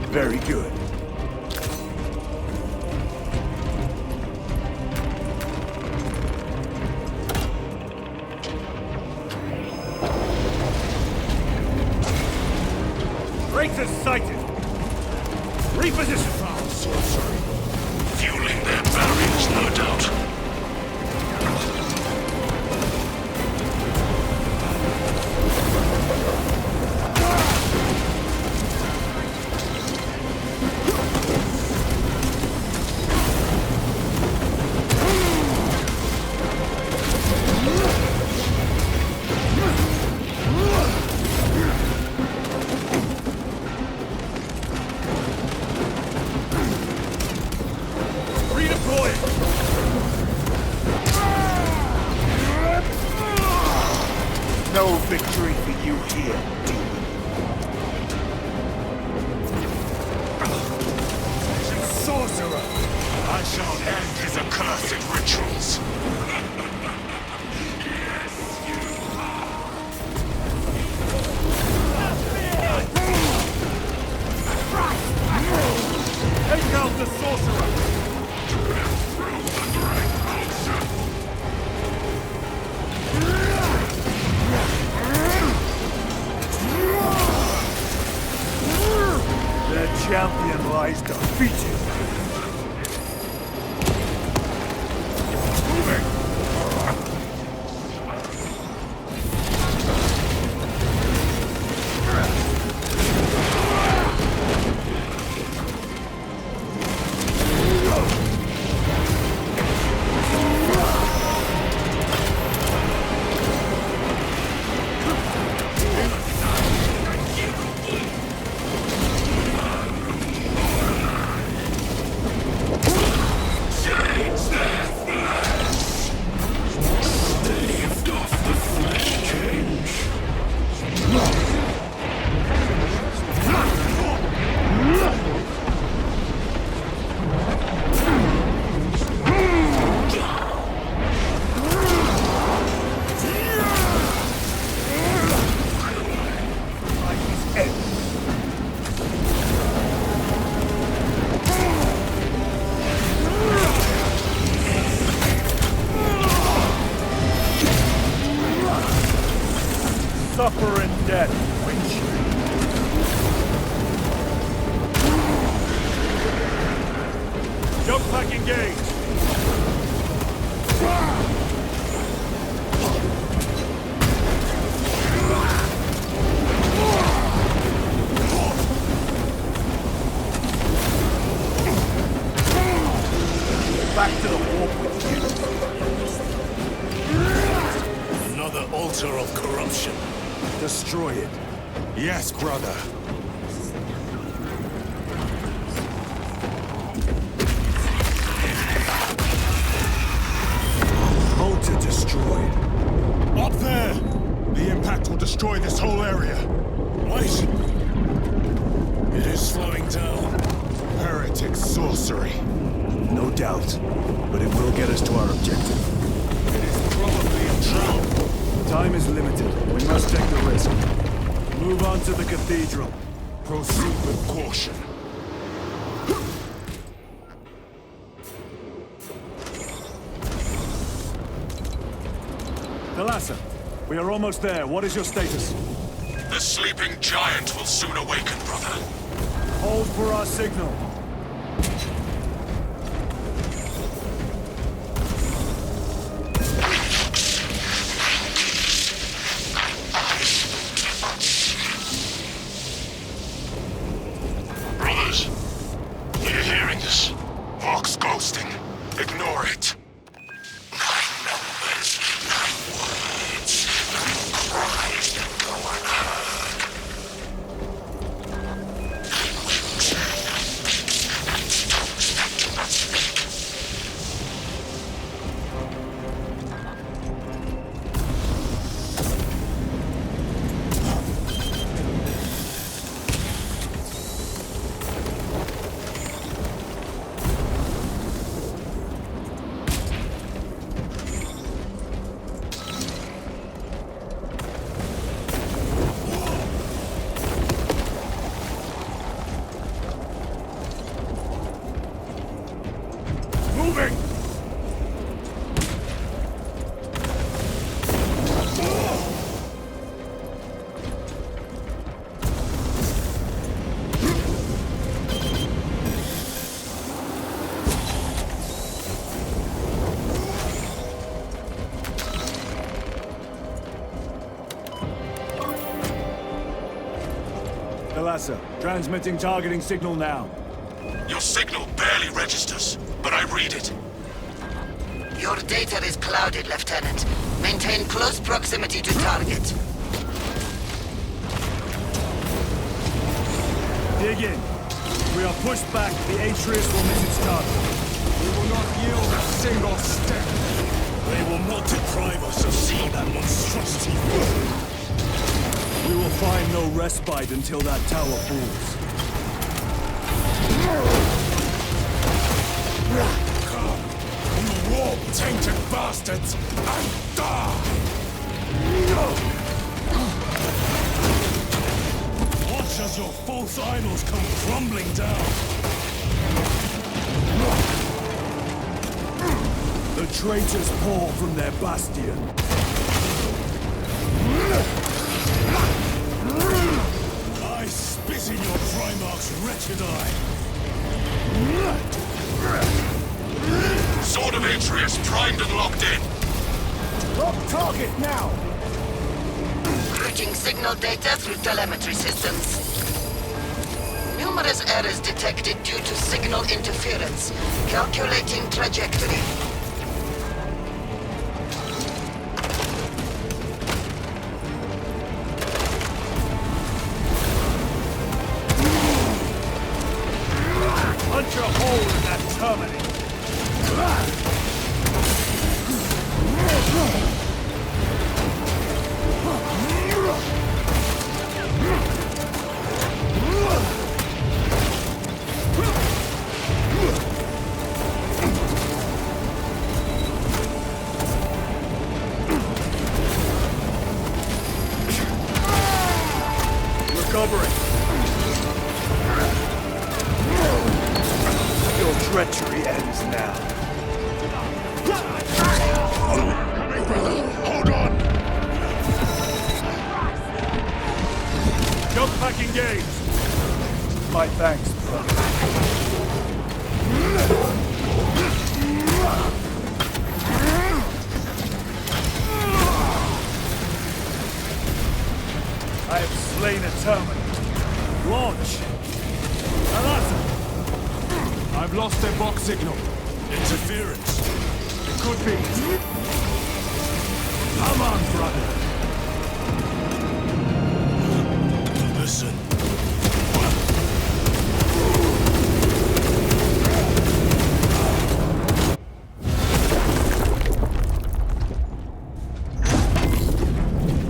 Very good. Traitors sighted! Reposition! Foul sorcery. Fueling their barriers, no doubt. No victory for you here, demon. Sorcerer! I shall end his accursed rituals. Take out the sorcerer! Their champion lies defeated. Suffer in death, witch. Jump pack engaged. Back to the warp with you. Another altar of corruption. Destroy it. Yes, brother. Altar destroyed. Up there! The impact will destroy this whole area. Wait! It is slowing down. Heretic sorcery. No doubt, but it will get us to our objective. It is probably a trap. Time is limited. We must take the risk. Move on to the cathedral. Proceed with caution. Thalassa, we are almost there. What is your status? The sleeping giant will soon awaken, brother. Hold for our signal. Brothers, are you hearing this? Vox ghosting. Ignore it. 9 numbers, 9 words, 9 cries that go unheard. Transmitting targeting signal now. Your signal barely registers, but I read it. Your data is clouded, Lieutenant. Maintain close proximity to target. Dig in. We are pushed back. The Atreus will miss its target. We will not yield a single step. They will not deprive us of seeing that monstrosity. We will find no respite until that tower falls. Come, you warp-tainted bastards, and die! Watch as your false idols come crumbling down. The traitors pour from their bastion. I spit in your Primarch's wretched eye. Sword of Atreus primed and locked in. Lock target now! Routing signal data through telemetry systems. Numerous errors detected due to signal interference. Calculating trajectory. Punch a hole in that terminal. Recovering. Your treachery ends now. Hold on! Jump pack engaged. My thanks, brother. I have slain a terminal. Launch! Alasa! I've lost their box signal. Interference. It could be. Come on, brother. Listen.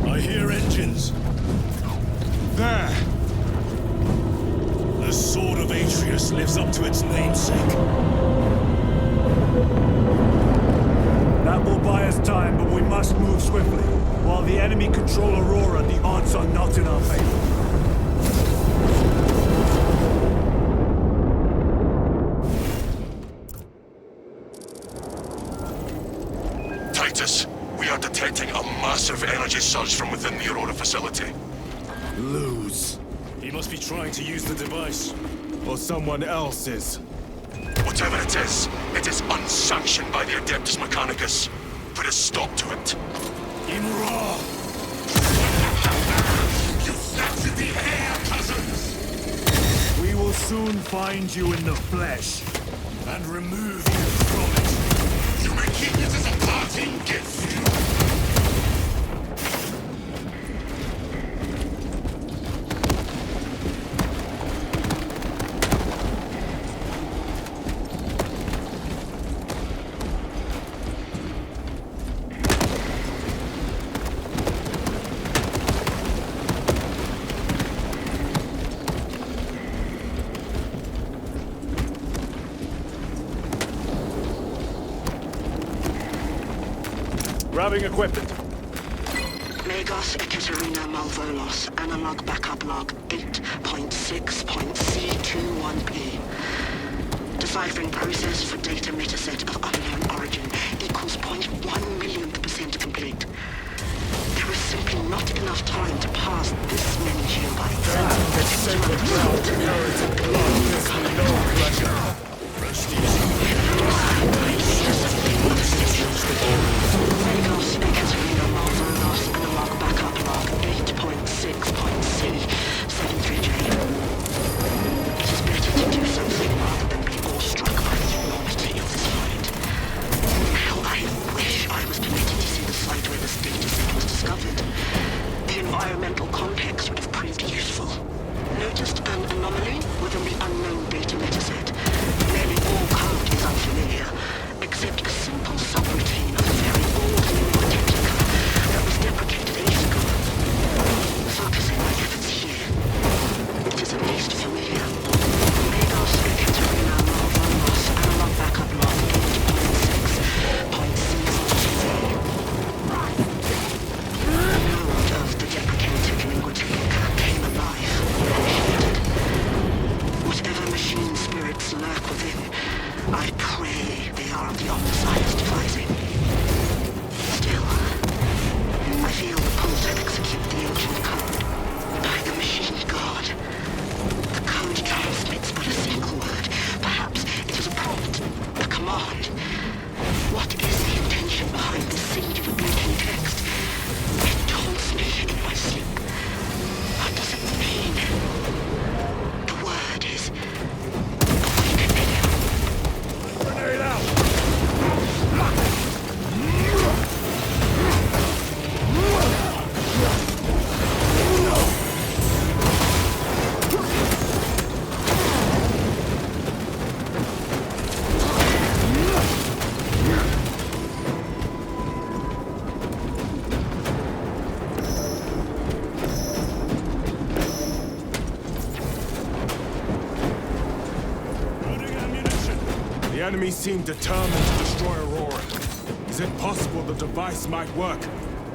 I hear engines. There. The Sword of Atreus lives up to its namesake. That will buy us time, but we must move swiftly. While the enemy control Aurora, the odds are not in our favor. Titus, we are detecting a massive energy surge from within the Aurora facility. Lose. He must be trying to use the device. Or someone else is. Whatever it is unsanctioned by the Adeptus Mechanicus. Put a stop to it. Imra! You snapped in the air, cousins! We will soon find you in the flesh. And remove you from it. You may keep it as a parting gift. Grabbing equipment. Megos Ekaterina Malvolos, analog backup log 8.6.C21P. Deciphering process for data metaset of unknown origin equals 0.1 millionth percent complete. There is simply not enough time to pass this many geobytes. sacred ground inherited blood gives me no pleasure. Rest easy. Kratos, Ekaterina, Malvonos, analog backup log 8.6.c, 73J. It is better to do something rather than be awestruck by the enormity of this fight. How I wish I was permitted to see the site where this data set was discovered. The environmental context would have proved useful. Noticed an anomaly within the unknown data metaset. Nearly all code is unfamiliar, except a simple subroutine of a very old technica that was deprecated ages ago. Focusing my efforts here, it is at least familiar. Magos, Ekaterina, Malvonos, analog backup log 8.6.c. Node of the deprecated lingua technica came alive and shifted. Whatever machine spirits lurk within, I pray they are of the Omnissiah's devising. Still, I feel the pull to execute the ancient code by the machine god. The code transmits but a single word. Perhaps it is a prompt, a command. What is the intention behind the seed of a blinking text? It taunts me in my sleep. What does it mean? The word is awakening. Grenade out! Loading ammunition. The enemy seem determined to destroy Aurora. Is it possible the device might work?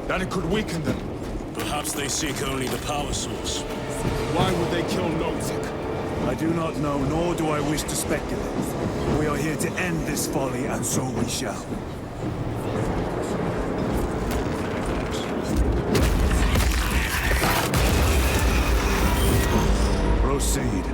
That it could weaken them? Perhaps they seek only the power source. Why would they kill Nozick? I do not know, nor do I wish to speculate. We are here to end this folly, and so we shall. Proceed.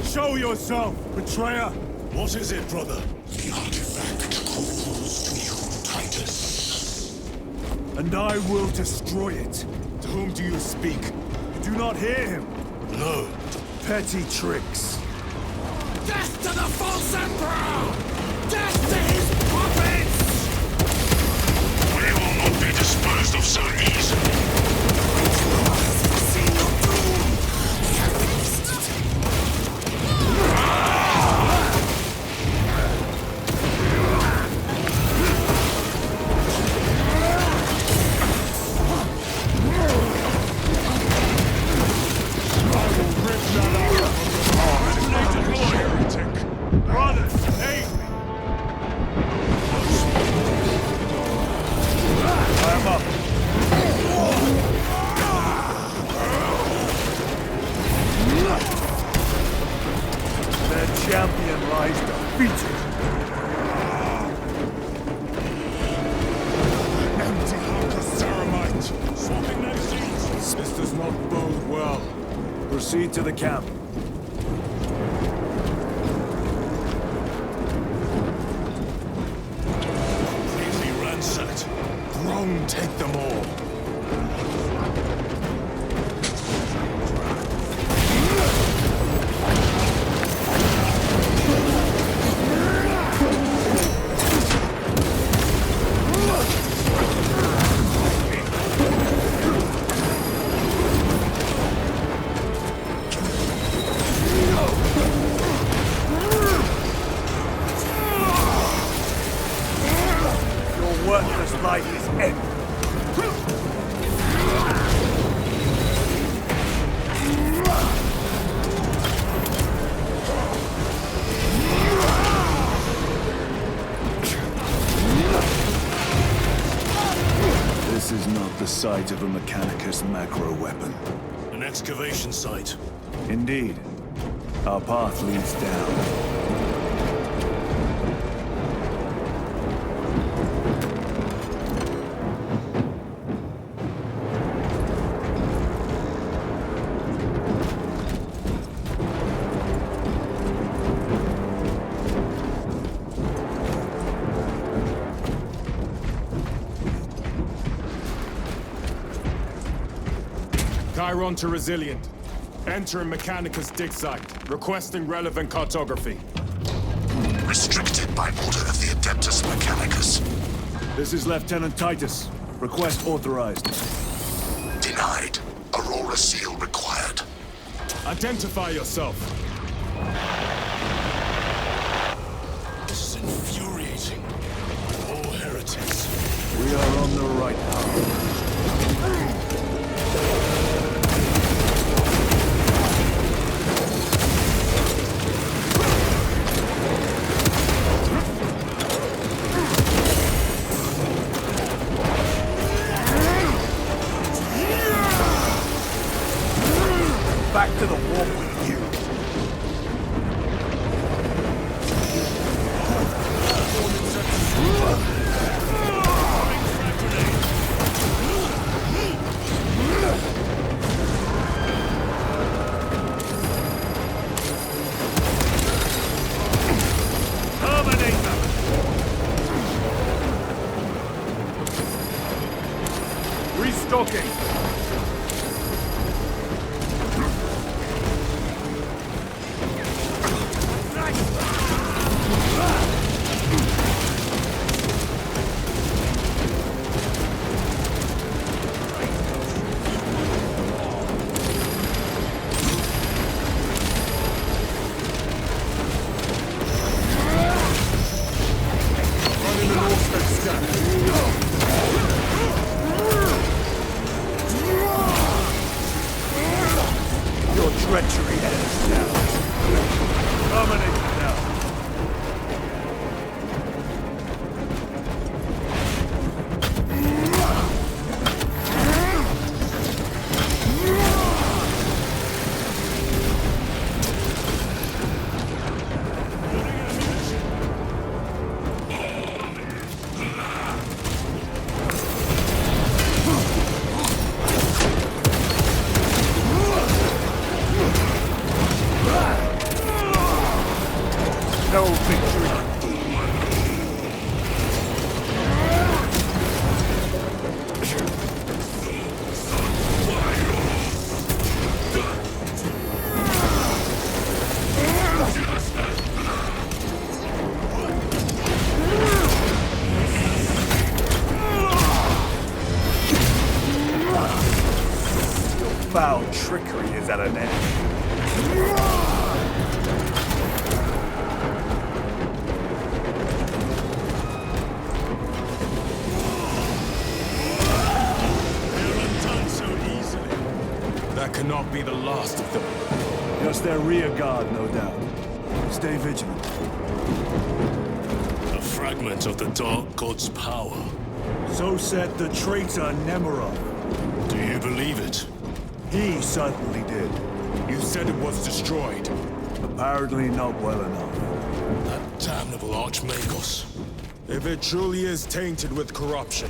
Show yourself, betrayer! What is it, brother? The artifact calls to you, Titus. And I will destroy it. To whom do you speak? You do not hear him. No. Petty tricks. Death to the false emperor! Death to his puppets! We will not be disposed of so easily. See your doom! Brothers, aid me! I am up. Their champion lies defeated. Empty hunk of ceramite! Swapping their seats! This does not bode well. Proceed to the camp. Completely ransacked. Grown take them all. Your worthless life is ended. This is not the site of a Mechanicus macro weapon. An excavation site. Indeed. Our path leads down. Chiron to Resilient. Enter Mechanicus dig site, requesting relevant cartography. Restricted by order of the Adeptus Mechanicus. This is Lieutenant Titus. Request authorized. Denied. Aurora seal required. Identify yourself. This is infuriating. All heretics. We are on the right path. Back to the warp with you. Restocking. Treachery ends now. Dominate now. No victory. Foul trickery is at an end. That cannot be the last of them. Just their rear guard, no doubt. Stay vigilant. A fragment of the Dark God's power. So said the traitor Nemerov. Do you believe it? He certainly did. You said it was destroyed. Apparently not well enough. That damnable Archmagos. If it truly is tainted with corruption,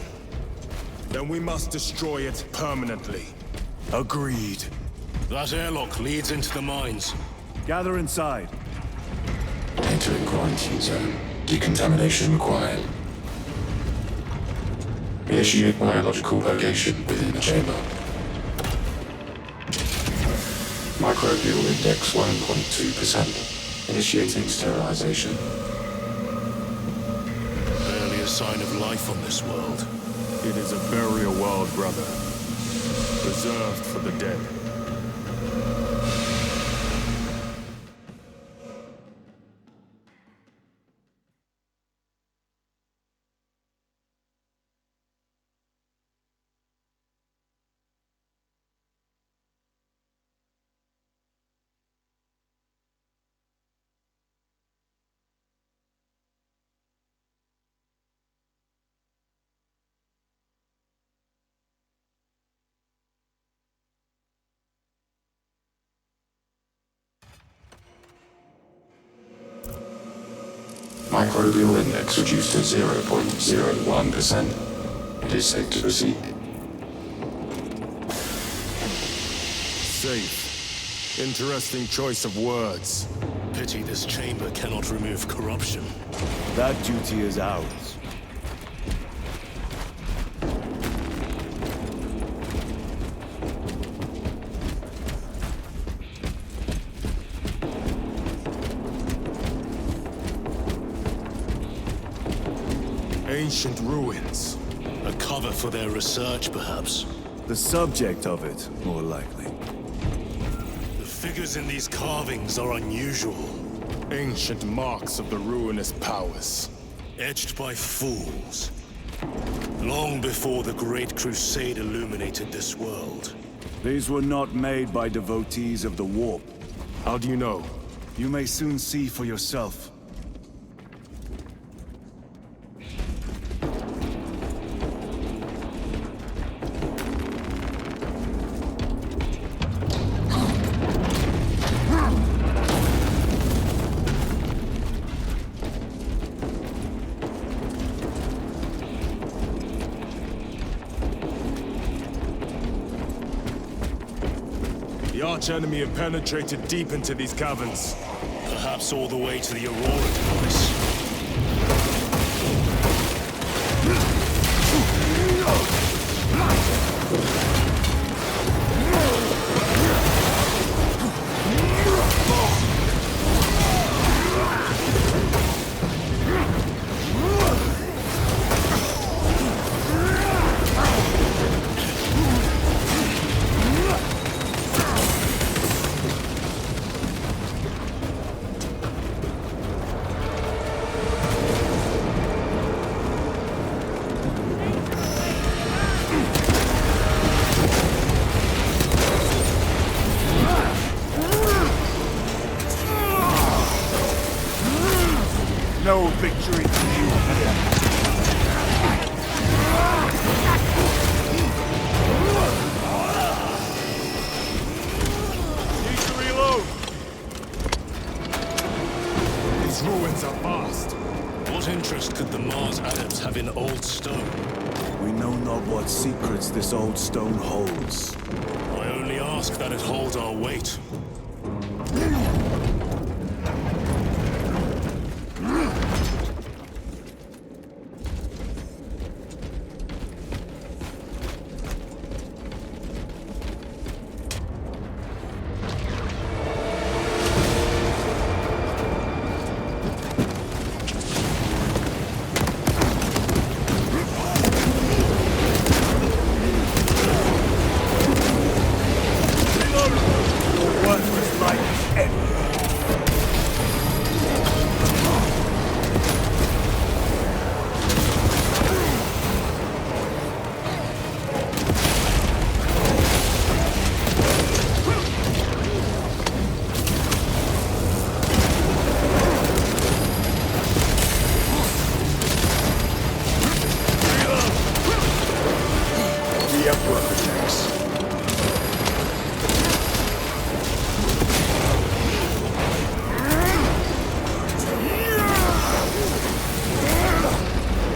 then we must destroy it permanently. Agreed. That airlock leads into the mines. Gather inside. Entering quarantine zone. Decontamination required. Initiate biological purgation within the chamber. Microbial index 1.2%. Initiating sterilization. Barely a sign of life on this world. It is a burial world, brother. Reserved for the dead. Microbial index reduced to 0.01%. It is safe to proceed. Safe. Interesting choice of words. Pity this chamber cannot remove corruption. That duty is ours. ancient ruins. A cover for their research, perhaps. The subject of it, more likely. The figures in these carvings are unusual. Ancient marks of the ruinous powers. Etched by fools. Long before the Great Crusade illuminated this world. These were not made by devotees of the warp. How do you know? You may soon see for yourself. The arch-enemy have penetrated deep into these caverns. Perhaps all the way to the Aurora device. No victory for you. Need to reload. These ruins are vast. What interest could the Mars adepts have in old stone? We know not what secrets this old stone holds. I only ask that it hold our weight.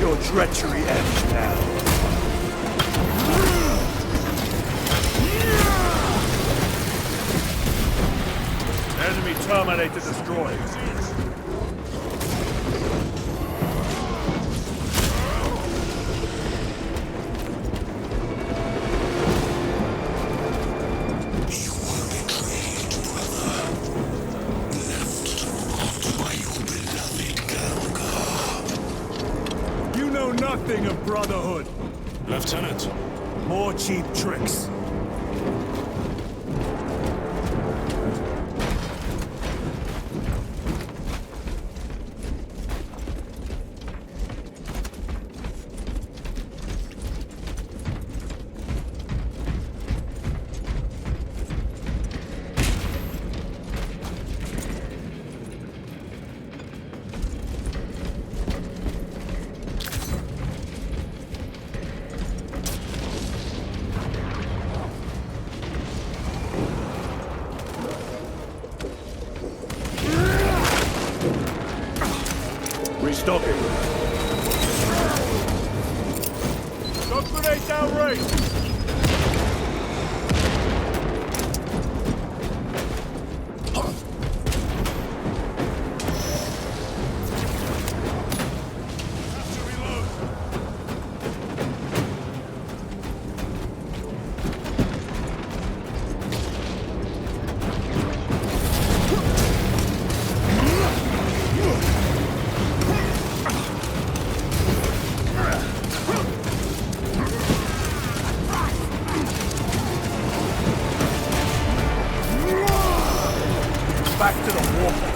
Your treachery ends now. Enemy terminated destroyed. Nothing of brotherhood. Lieutenant. More cheap tricks. Restocking. Shock grenade downrange. back to the warpath.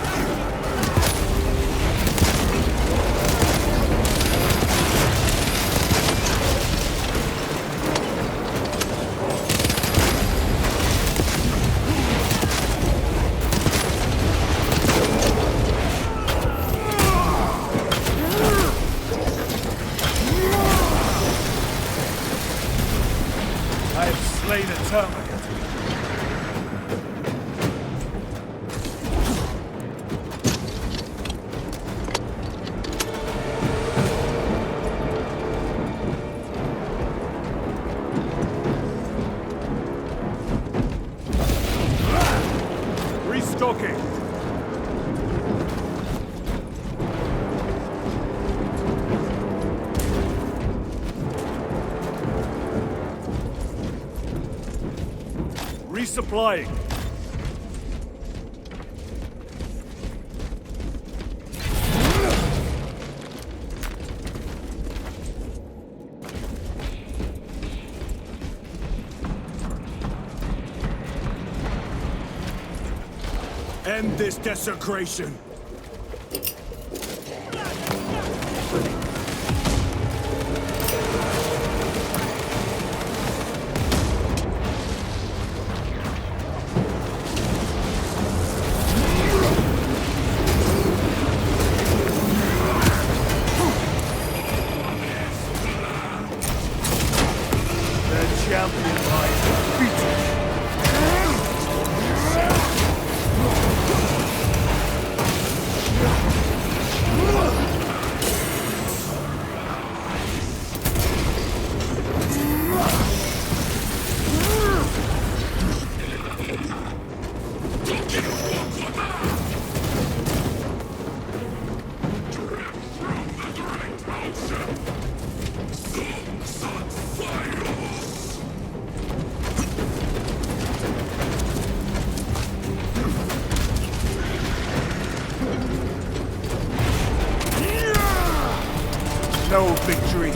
I have slain a Terminid. Restocking. Resupplying. End this desecration. The champion lies defeated. No victory.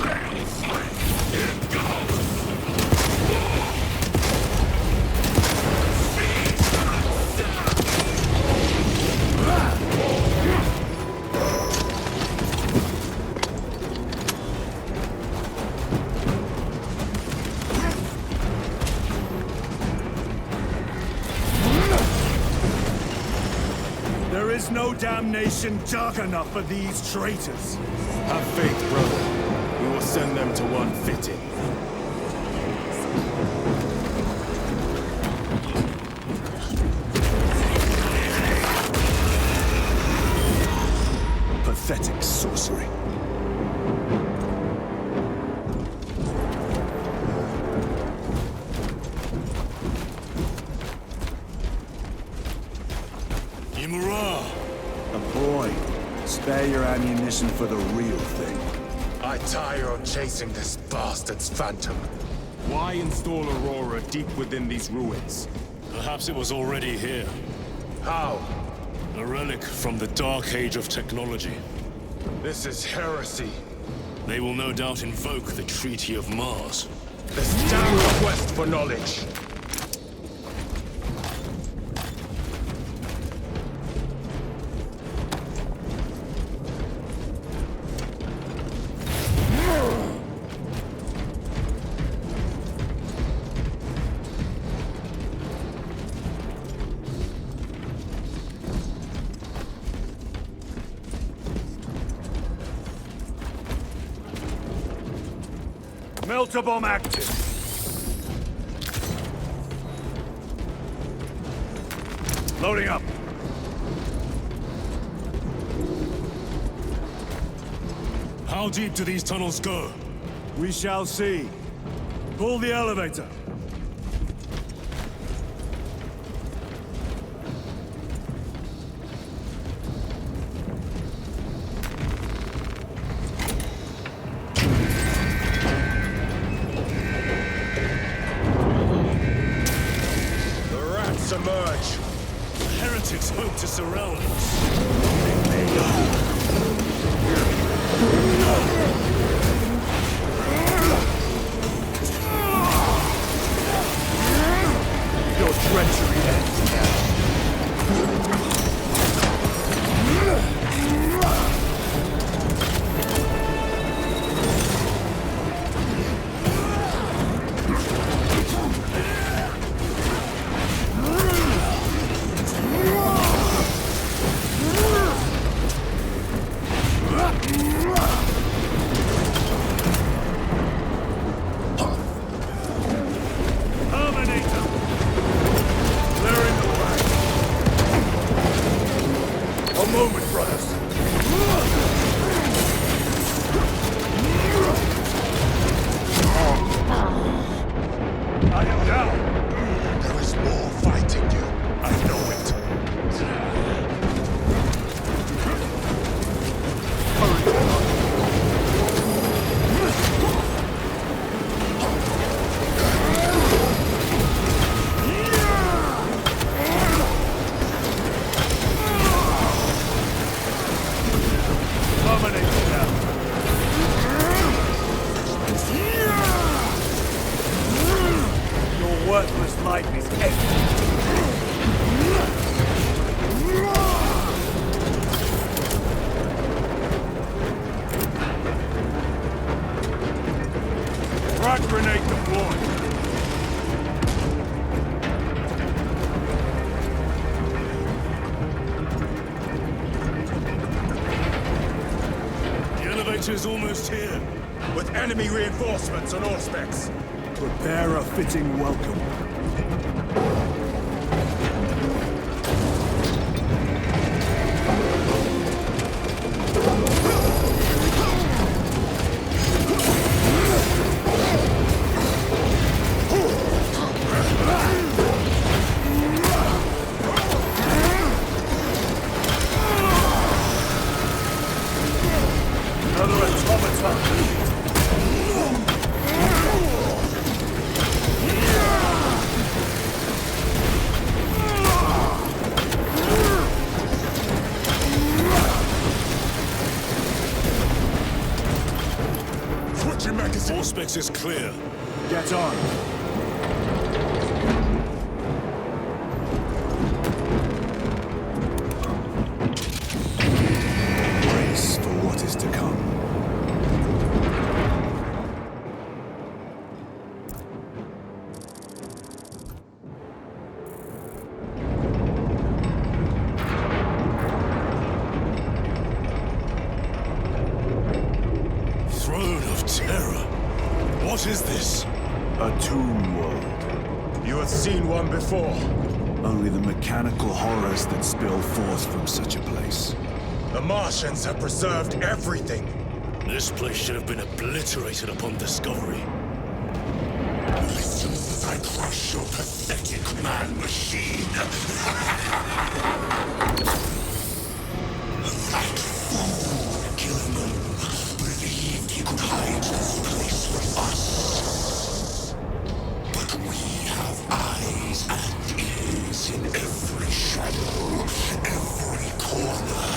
There is no damnation dark enough for these traitors. Have faith, brother. We will send them to one fitting. Pathetic sorcery. Imura! A boy. Spare your ammunition for the real thing. I tire of chasing this bastard's phantom. Why install Aurora deep within these ruins? Perhaps it was already here. How? A relic from the dark age of technology. This is heresy. They will no doubt invoke the Treaty of Mars. This damn quest for knowledge. Melter bomb active. Loading up. How deep do these tunnels go? We shall see. Pull the elevator. Emerge. The heretics hope to surround us. Your treachery ends now. Lie him down! There is more fight in you. I know it. Dominate them! Your worthless life is empty. Frag grenade deployed. The elevator's almost here. With enemy reinforcements on all specs. Prepare a fitting welcome. Another automaton. Switching magazine. Auspex is clear. Get on. Brace for what is to come. Throne of Terror. What is this? A tomb world. You have seen one before. Only the mechanical horrors that spill forth from such a place. The Martians have preserved everything. This place should have been obliterated upon discovery. Listen as I crush your pathetic man-machine. That fool, Gilman, believed he could hide this place from us. But we have eyes and ears in every shadow, every corner,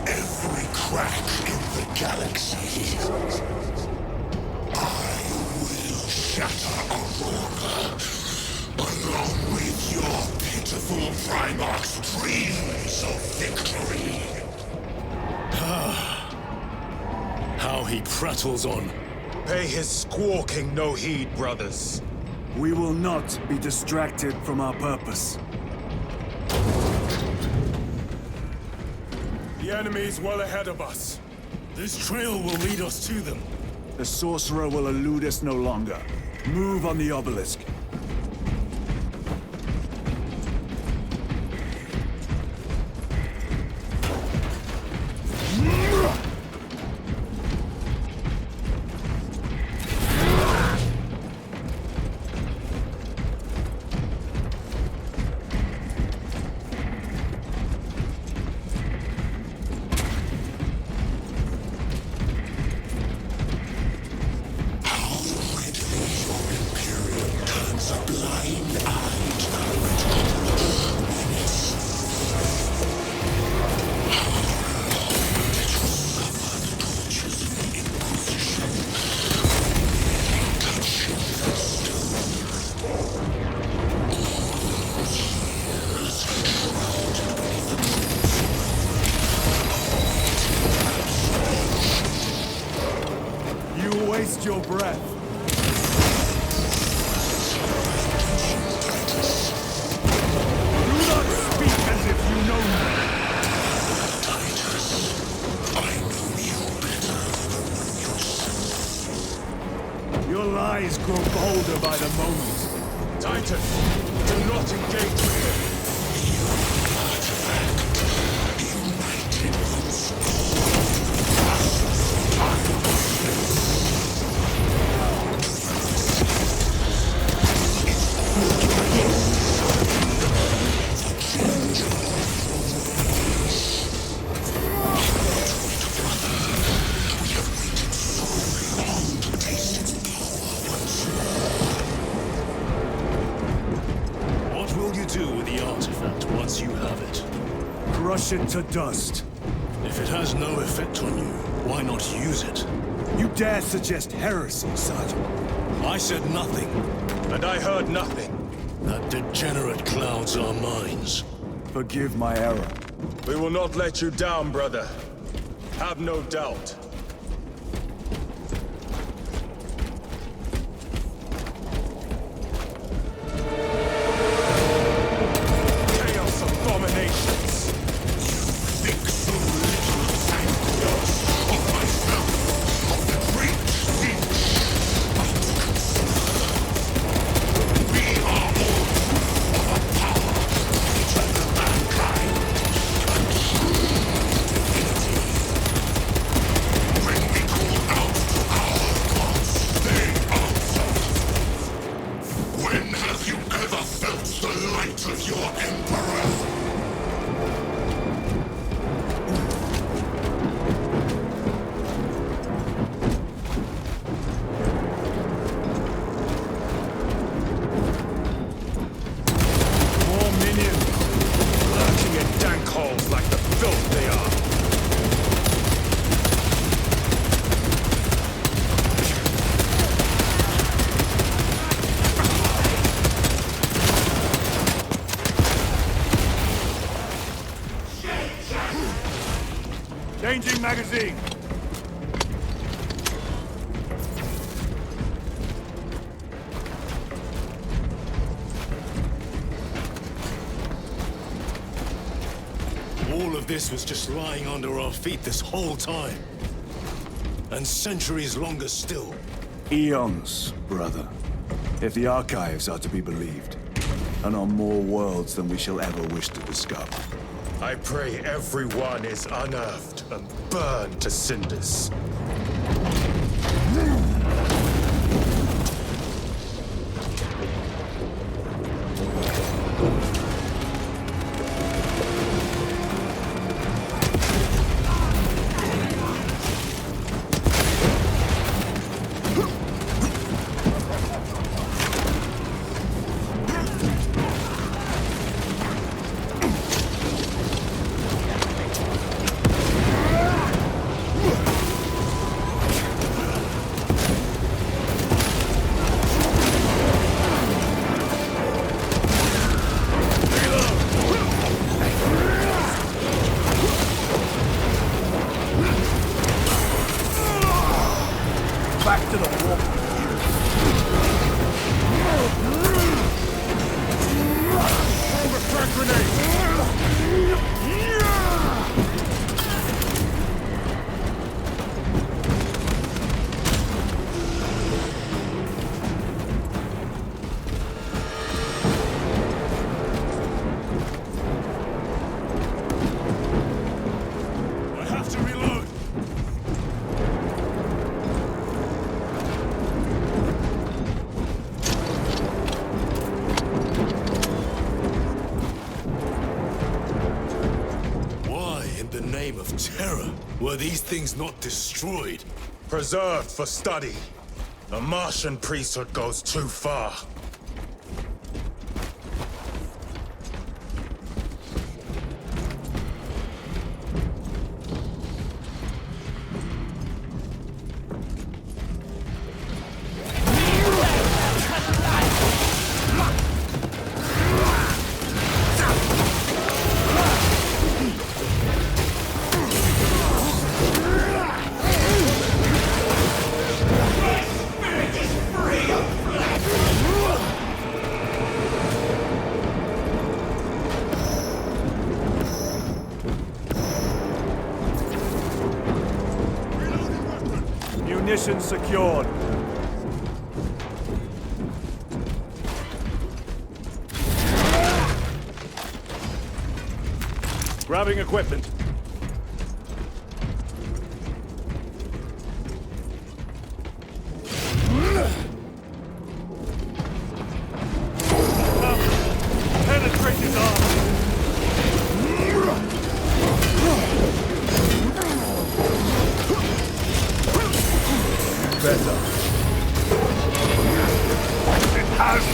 every crack in the galaxy. I will shatter Aurora, along with your pitiful Primarch's dreams of victory. How he prattles on. Pay his squawking no heed, brothers. We will not be distracted from our purpose. The enemy's well ahead of us. This trail will lead us to them. The sorcerer will elude us no longer. Move on the obelisk. Waste your breath. Do not speak as if you know me. Titus, I know you better than yourself. Your lies grow bolder by the moment. Titus, do not engage with him. United once more. do with the artifact once you have it? Crush it to dust. If it has no effect on you, why not use it? You dare suggest heresy, Sergeant? I said nothing. And I heard nothing. That degenerate clouds our minds. Forgive my error. We will not let you down, brother. Have no doubt. Chaos abominations! Think so little, thank God, of myself, of the great siege. We are all of a power greater than mankind. When we call out to our gods, they answer. When have you ever felt the light of your Emperor? More minions! Lurking in dank holes like the filth they are! Changing magazine. All of this was just lying under our feet this whole time. And centuries longer still. Eons, brother. If the archives are to be believed. And on more worlds than we shall ever wish to discover. I pray everyone is unearthed and burned to cinders. Back to the wall. Overfrag grenade! I have to reload. Why, in the name of terror, were these things not destroyed? Preserved for study. The Martian priesthood goes too far. Munitions secured. Grabbing equipment. Penetrate his arm. Better. It has.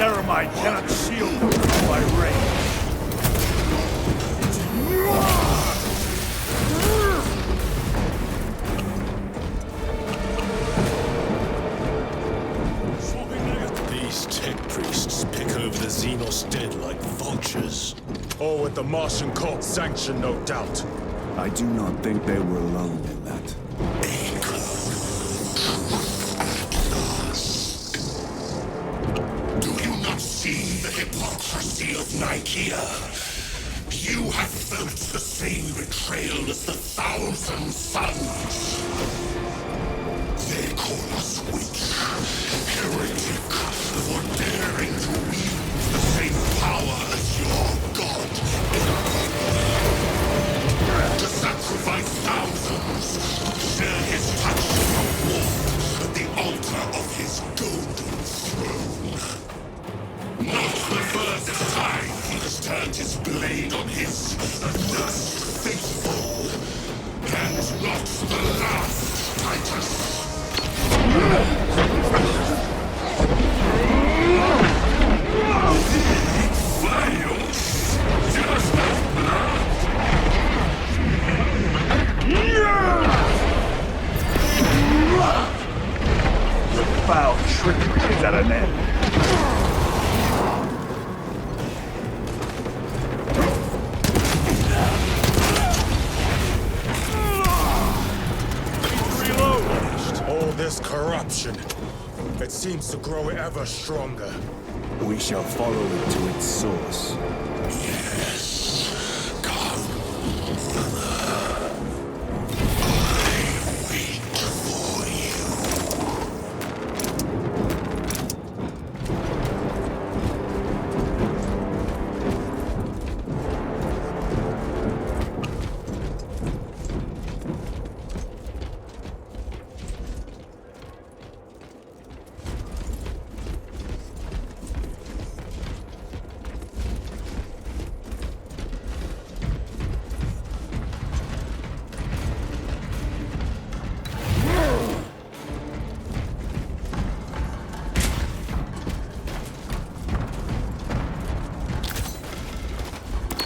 ceramide cannot shield them by range. These tech priests pick over the Xenos dead like vultures. All with the Martian cult's sanction, no doubt. I do not think they were alone in that. Do you not see the hypocrisy of Nicaea? You have felt the same betrayal as the Thousand Suns. They call us witch, heretic, for daring to wield the same power as your god. To sacrifice thousands, share his touch of warmth at the altar of his golden throne. Not the first time he has turned his blade on his accursed faithful, and not the last, Titus. Fails! Just as blood! The foul trickery is at an end. All this corruption, it seems to grow ever stronger. We shall follow it to its source. Yes, come, brother. I wait for you.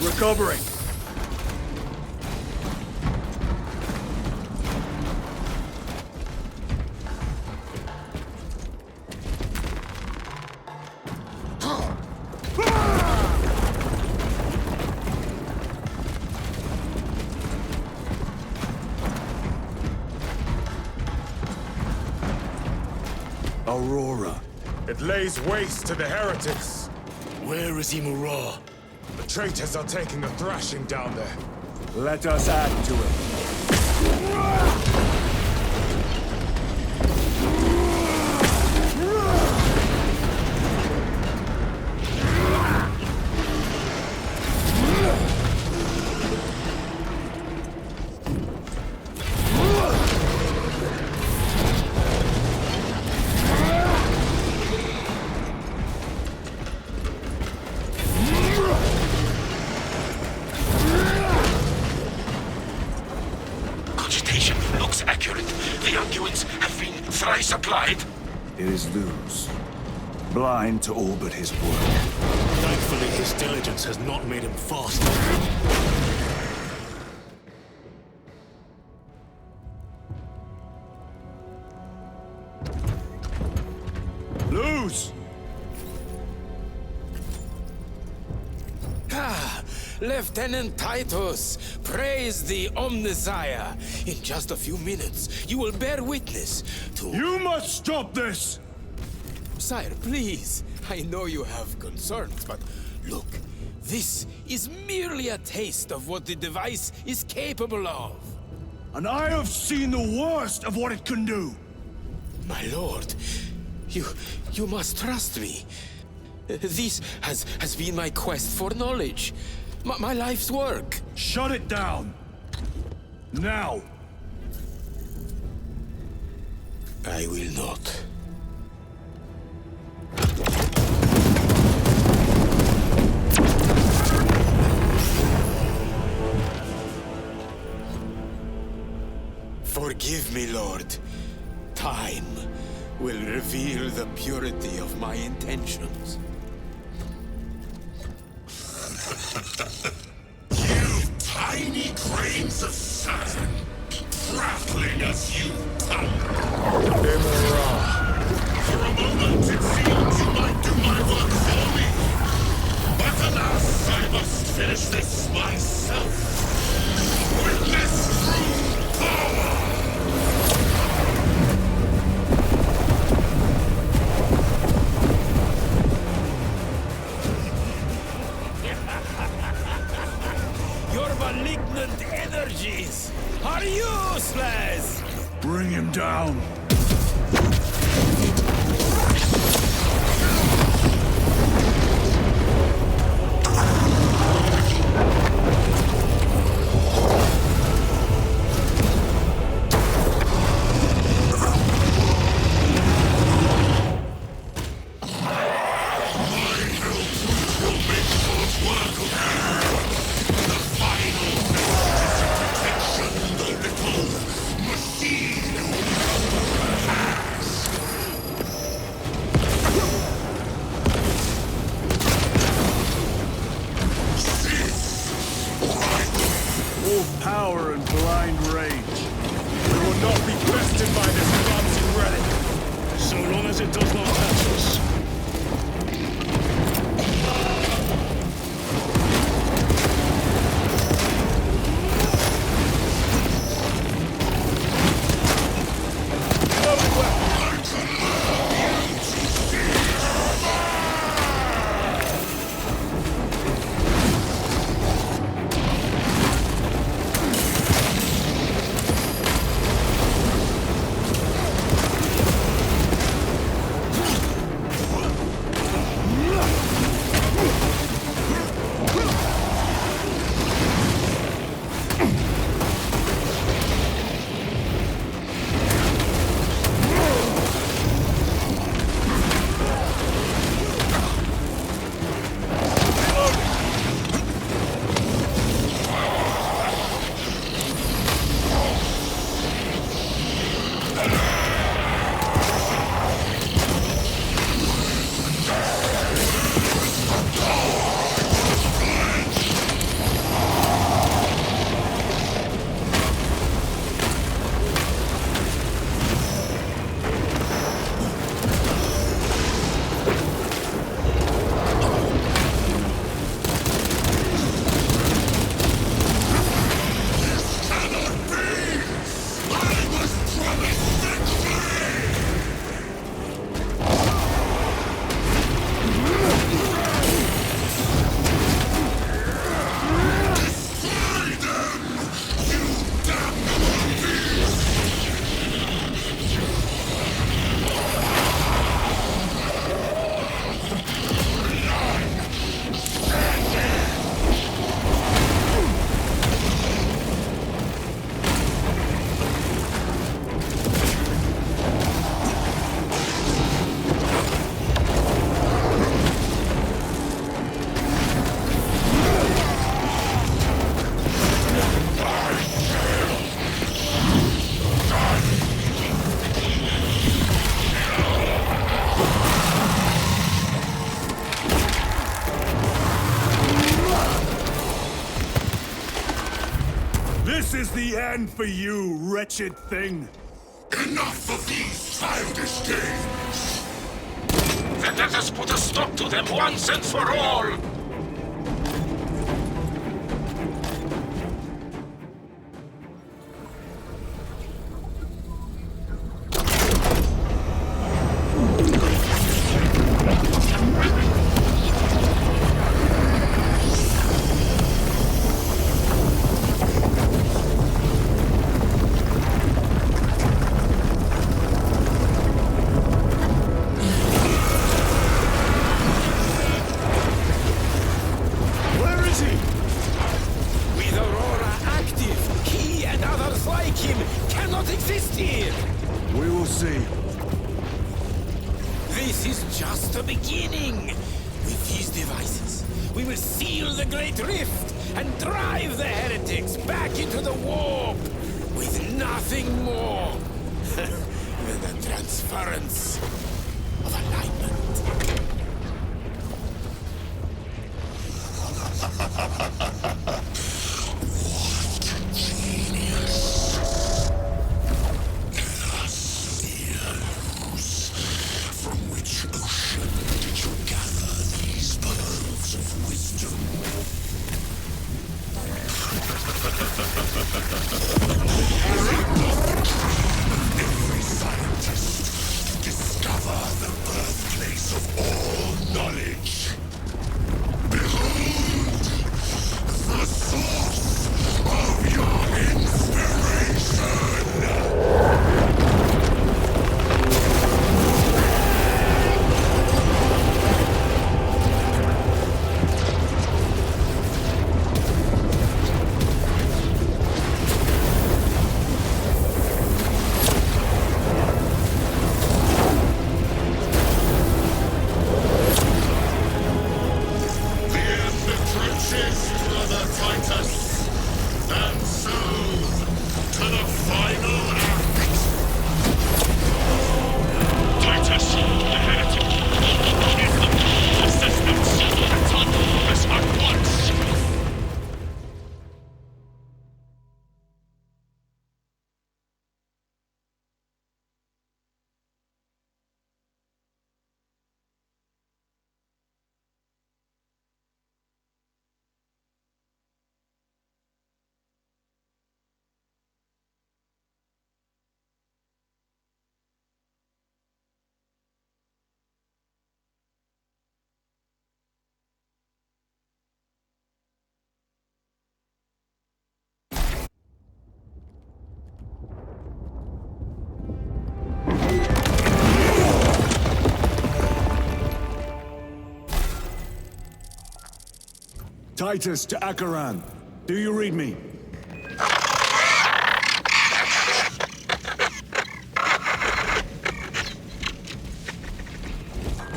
Recovering. Aurora. It lays waste to the heretics. Where is Imura? The traitors are taking a thrashing down there. Let us add to it. Looks accurate. The arguments have been thrice applied. It is Luz. Blind to all but his work. Thankfully, his diligence has not made him faster. Luz! Lieutenant Titus, praise the Omnisire. In just a few minutes, you will bear witness to... You must stop this! Sire, please. I know you have concerns, but look, this is merely a taste of what the device is capable of. And I have seen the worst of what it can do. My lord, you must trust me. This has been my quest for knowledge. My life's work. Shut it down. Now. I will not. Forgive me, Lord. Time will reveal the purity of my intentions. tiny grains of Saturn, prattling as you come. For a moment, it seemed you might do my work for me. But alas, I must finish this myself. Witness true power! Your malignant energies are useless! Bring him down. Power and blind rage. We will not be bested by this clumsy relic. So long as it does not touch us. This is the end for you, wretched thing. Enough of these childish games! Then let us put a stop to them once and for all! This is just the beginning. With these devices, we will seal the Great Rift and drive the heretics back into the warp with nothing more than the transference of alignment. discover the birthplace of all knowledge. Behold, the source of your inspiration! Brother Titus, and so to the final act. Titus, the heretic. Give them assistance. Attack us at once. Titus to Acheran. Do you read me?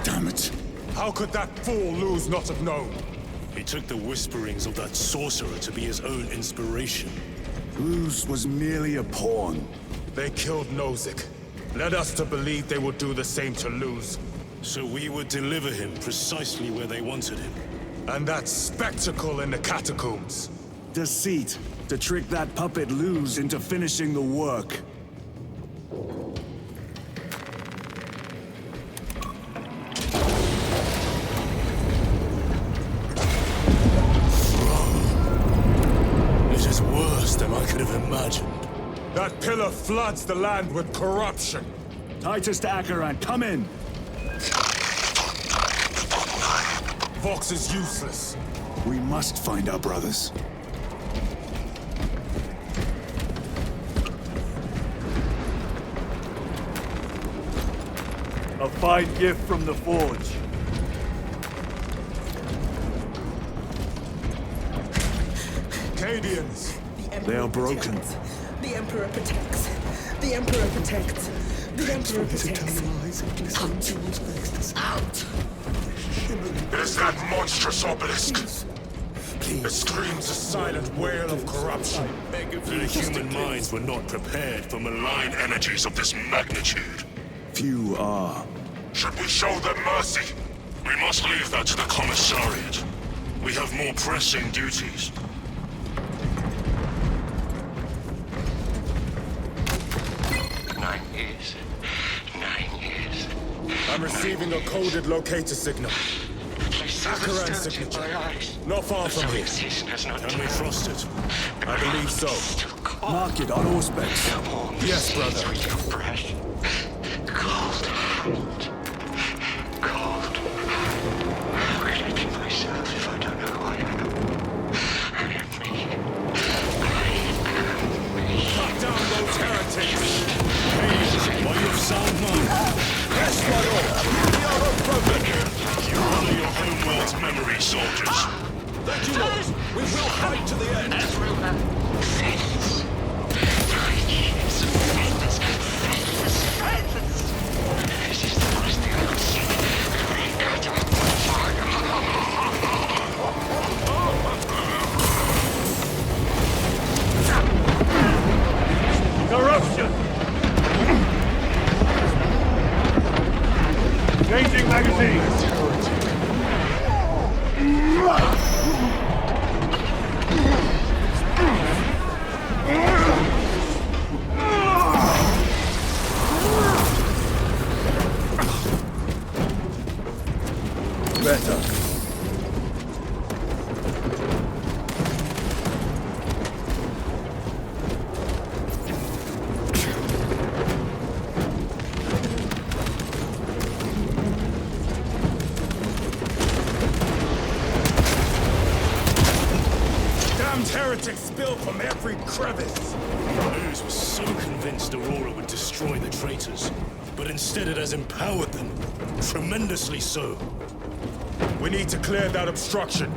Damn it. How could that fool Luz not have known? He took the whisperings of that sorcerer to be his own inspiration. Luz was merely a pawn. They killed Nozick. Led us to believe they would do the same to Luz. So we would deliver him precisely where they wanted him. And that spectacle in the catacombs. Deceit. To trick that puppet Luz into finishing the work. It is worse than I could have imagined. That pillar floods the land with corruption. Titus to Acheran, come in! Vox is useless. We must find our brothers. A fine gift from the Forge. Cadians. They are broken. The Emperor protects. The Emperor protects. The Emperor protects. Out! It is that monstrous obelisk. It screams a silent wail of corruption. The human minds were not prepared for malign Energies of this magnitude. Few are. Should we show them mercy? We must leave that to the commissariat. We have more pressing duties. I'm receiving a coded locator signal. Acheran's signature. Not far from here. Can we trust it? I believe so. Mark it on Auspex. Yes, brother. Cold hand. Cold. How can I be myself if I don't know who I am? I am me. Cut down those heretics! Are you of sound mind? Yes, my lord! We are unbroken! You honor your homeworld's memory, soldiers. Thank you, Lord! We will fight to the end! This is the worst thing I've seen. Corruption! Changing magazines! Better. heretics spill from every crevice. Luz was so convinced Aurora would destroy the traitors, but instead it has empowered them. Tremendously so. We need to clear that obstruction.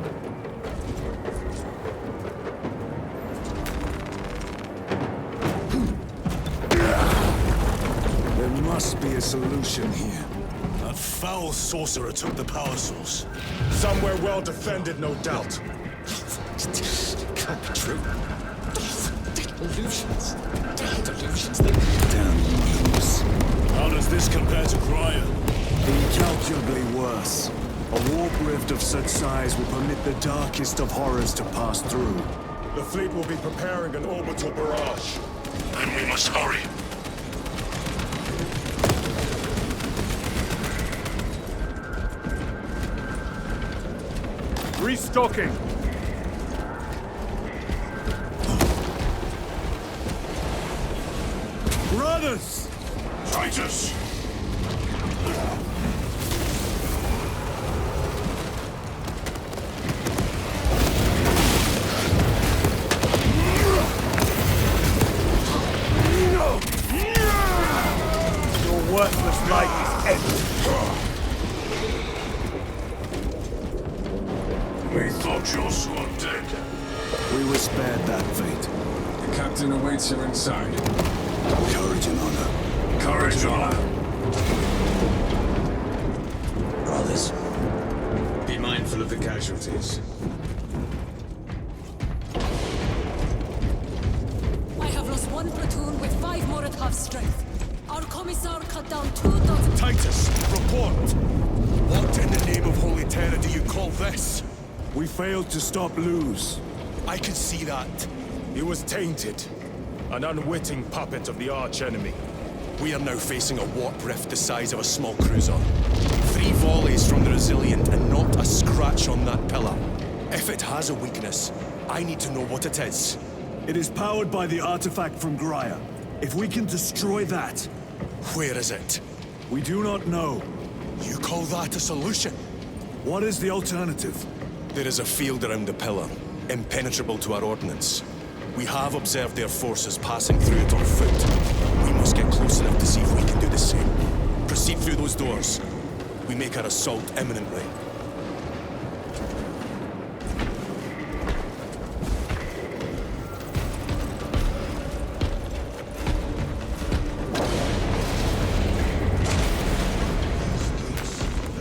There must be a solution here. That foul sorcerer took the power source. Somewhere well defended, no doubt. Can't be true. Delusions. Delusions. Damn memes. How does this compare to Grya? Incalculably worse. A warp rift of such size will permit the darkest of horrors to pass through. The fleet will be preparing an orbital barrage. Then we must hurry. Restocking! Brothers! Titus! Your worthless life is ended. We thought your squad dead. We were spared that fate. The captain awaits you inside. Courage and honor. Courage, honor. Brothers, be mindful of the casualties. I have lost one platoon with 5 more at half strength. Our commissar cut down 2 dozen. Titus, report! What in the name of Holy Terror do you call this? We failed to stop Luz. I can see that. He was tainted. An unwitting puppet of the arch-enemy. We are now facing a warp rift the size of a small cruiser. 3 volleys from the Resilient and not a scratch on that pillar. If it has a weakness, I need to know what it is. It is powered by the artifact from Grya. If we can destroy that... Where is it? We do not know. You call that a solution? What is the alternative? There is a field around the pillar, impenetrable to our ordnance. We have observed their forces passing through it on foot. We must get close enough to see if we can do the same. Proceed through those doors. We make our assault imminently.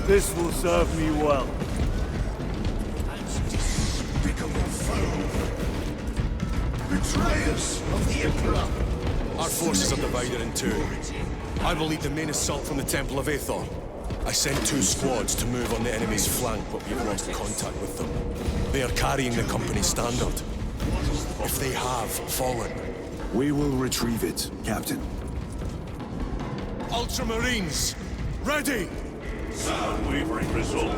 This will serve me well. Despicable foe. Betrayers of the Emperor. Our forces are divided in 2. I will lead the main assault from the Temple of Aethor. I sent 2 squads to move on the enemy's flank, but we've lost contact with them. They are carrying the company standard. If they have fallen... We will retrieve it, Captain. Ultramarines! Ready! Unwavering resolve.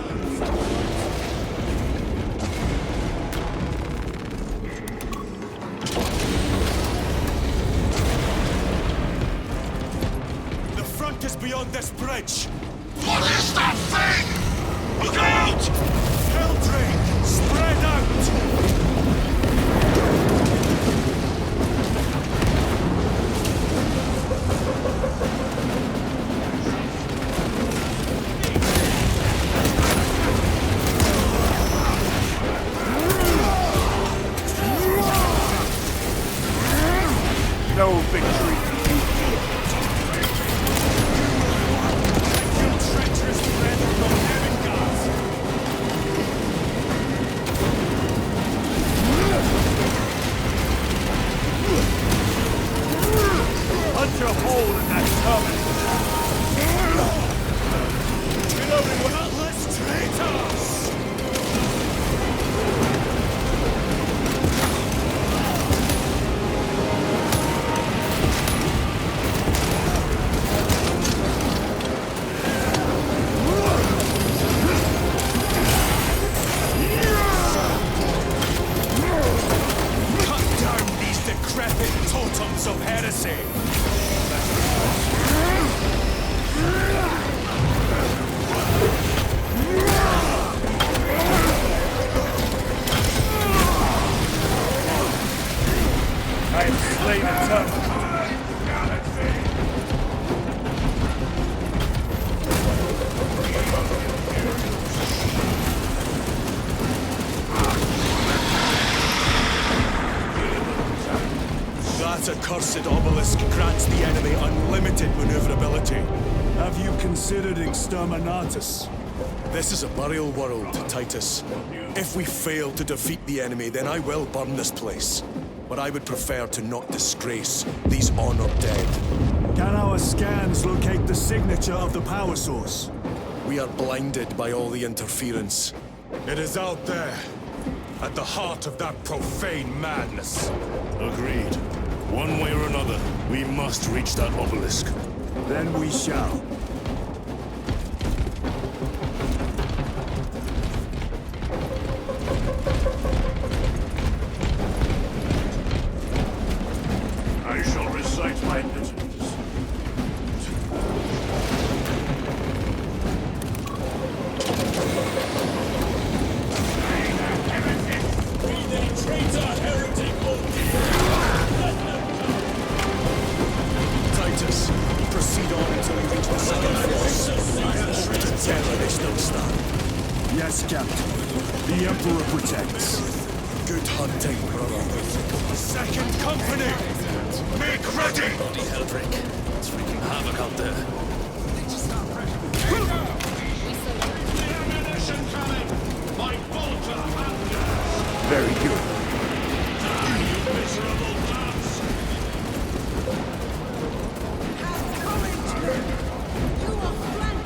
Is beyond this bridge. What is that thing? Look out! Helldrake! Spread out! No victory for you. Treacherous friend of your demon gods! cursed obelisk grants the enemy unlimited maneuverability. Have you considered exterminatus? This is a burial world, Titus. If we fail to defeat the enemy, then I will burn this place. But I would prefer to not disgrace these honored dead. Can our scans locate the signature of the power source? We are blinded by all the interference. It is out there, at the heart of that profane madness. Agreed. One way or another, we must reach that obelisk. Then we shall. I shall recite my liturgies. Titus, proceed on until you reach the second floor. The Tyranids don't stand. Yes, Captain. The Emperor protects. Good hunting, brother. Second company! Make ready! Bloody Hellbreak. It's wreaking havoc out there. Very good.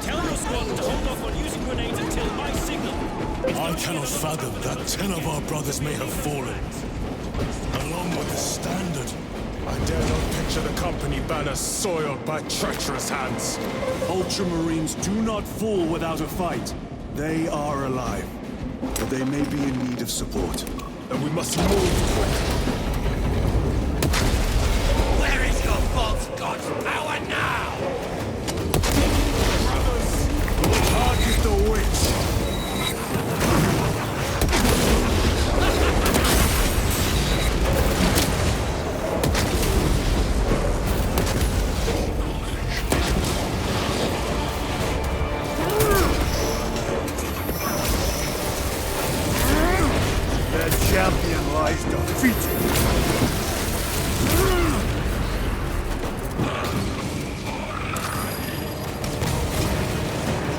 Tell your squad to hold off on using grenades until my signal. I cannot fathom that 10 of our brothers may have fallen. Along with the standard. I dare not picture the company banner soiled by treacherous hands. Ultramarines do not fall without a fight. They are alive. But they may be in need of support. And we must move quickly. Where is your false god's power now? Target the witch! Their champion lies defeated!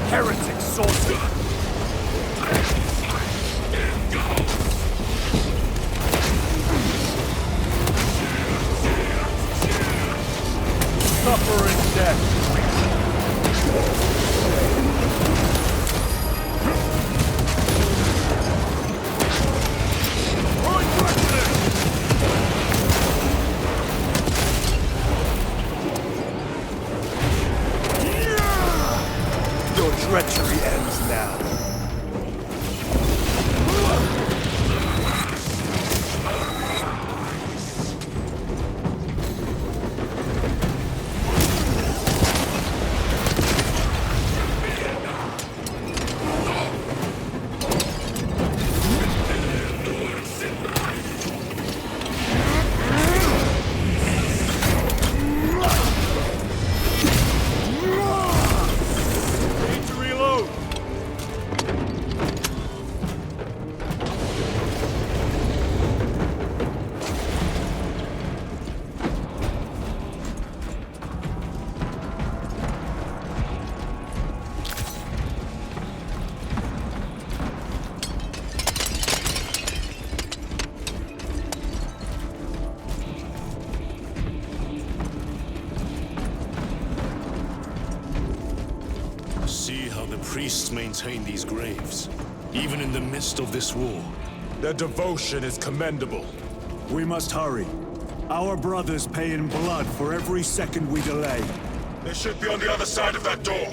Heretic sorcerer! Suffer in death! Your treachery ends now. See how the priests maintain these graves, even in the midst of this war. Their devotion is commendable. We must hurry. Our brothers pay in blood for every second we delay. They should be on the other side of that door.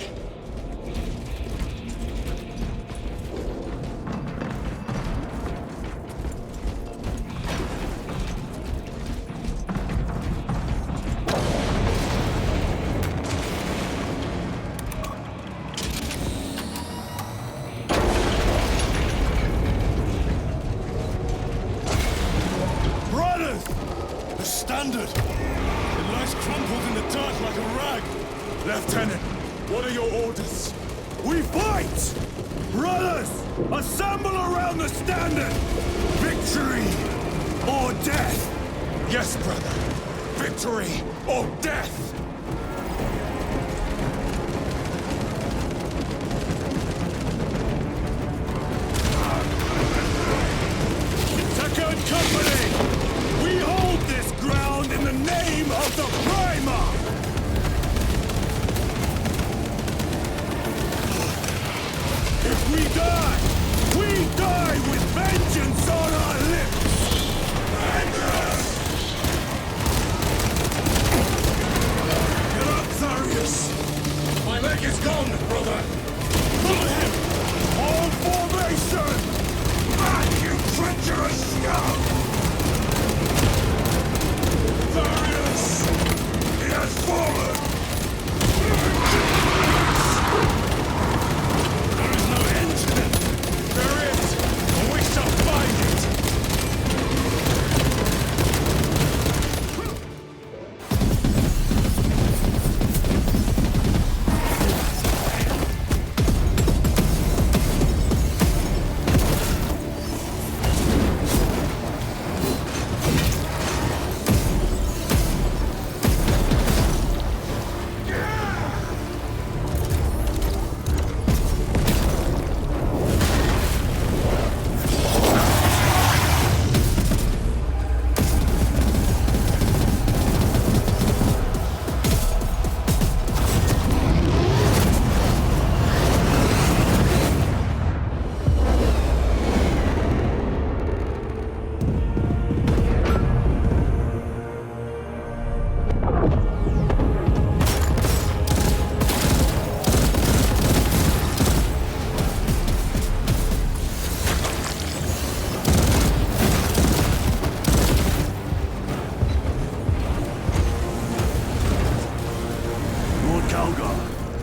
Brothers! The standard! It lies crumpled in the dark like a rag! Lieutenant, what are your orders? We fight! Brothers, assemble around the standard! Victory or death! Yes, brother. Victory or death! Second Company! We hold this ground in the name of the Primer! If we die with vengeance on our lips! Get up, Tharius! My leg is gone, brother! Pull him! All formation! Man, you treacherous scum! Tharius! He has fallen! There is no end to them! There is! And we shall find it!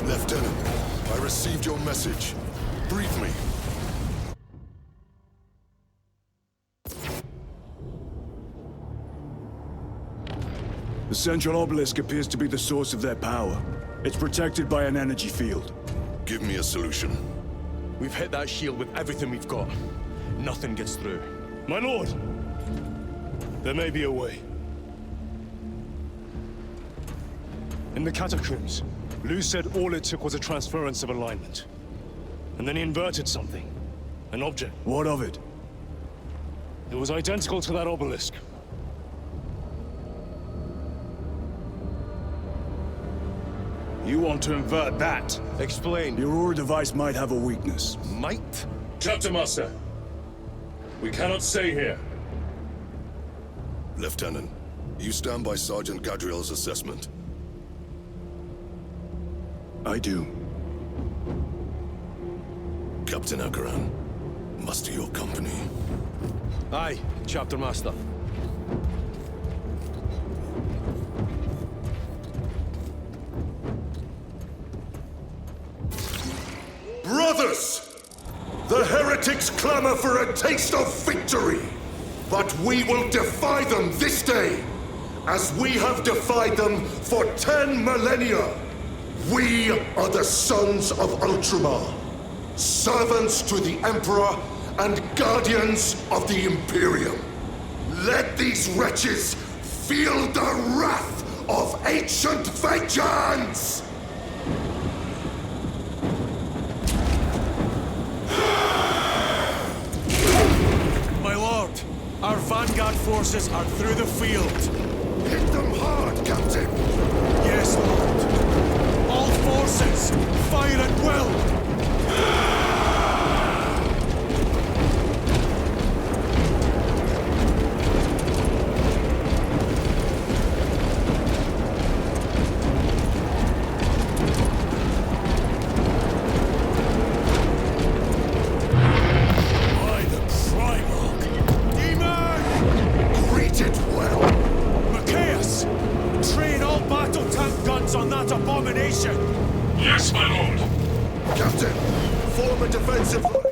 Lieutenant, I received your message. Brief me. The central obelisk appears to be the source of their power. It's protected by an energy field. Give me a solution. We've hit that shield with everything we've got. Nothing gets through. My lord! There may be a way. In the catacombs, Lu said all it took was a transference of alignment. And then he inverted something. An object. What of it? It was identical to that obelisk. You want to invert that? Explain. The Aurora device might have a weakness. Might? Chapter Master, we cannot stay here. Lieutenant, you stand by Sergeant Gadriel's assessment. I do. Captain Akaran, muster your company. Aye, Chapter Master. Brothers! The heretics clamor for a taste of victory! But we will defy them this day, as we have defied them for 10 millennia! We are the sons of Ultramar, servants to the Emperor and guardians of the Imperium. Let these wretches feel the wrath of ancient vengeance! My lord, our vanguard forces are through the field. Hit them hard, Captain! Yes, lord. All forces, fire at will! On that abomination! Yes, my lord! Captain, form a defensive...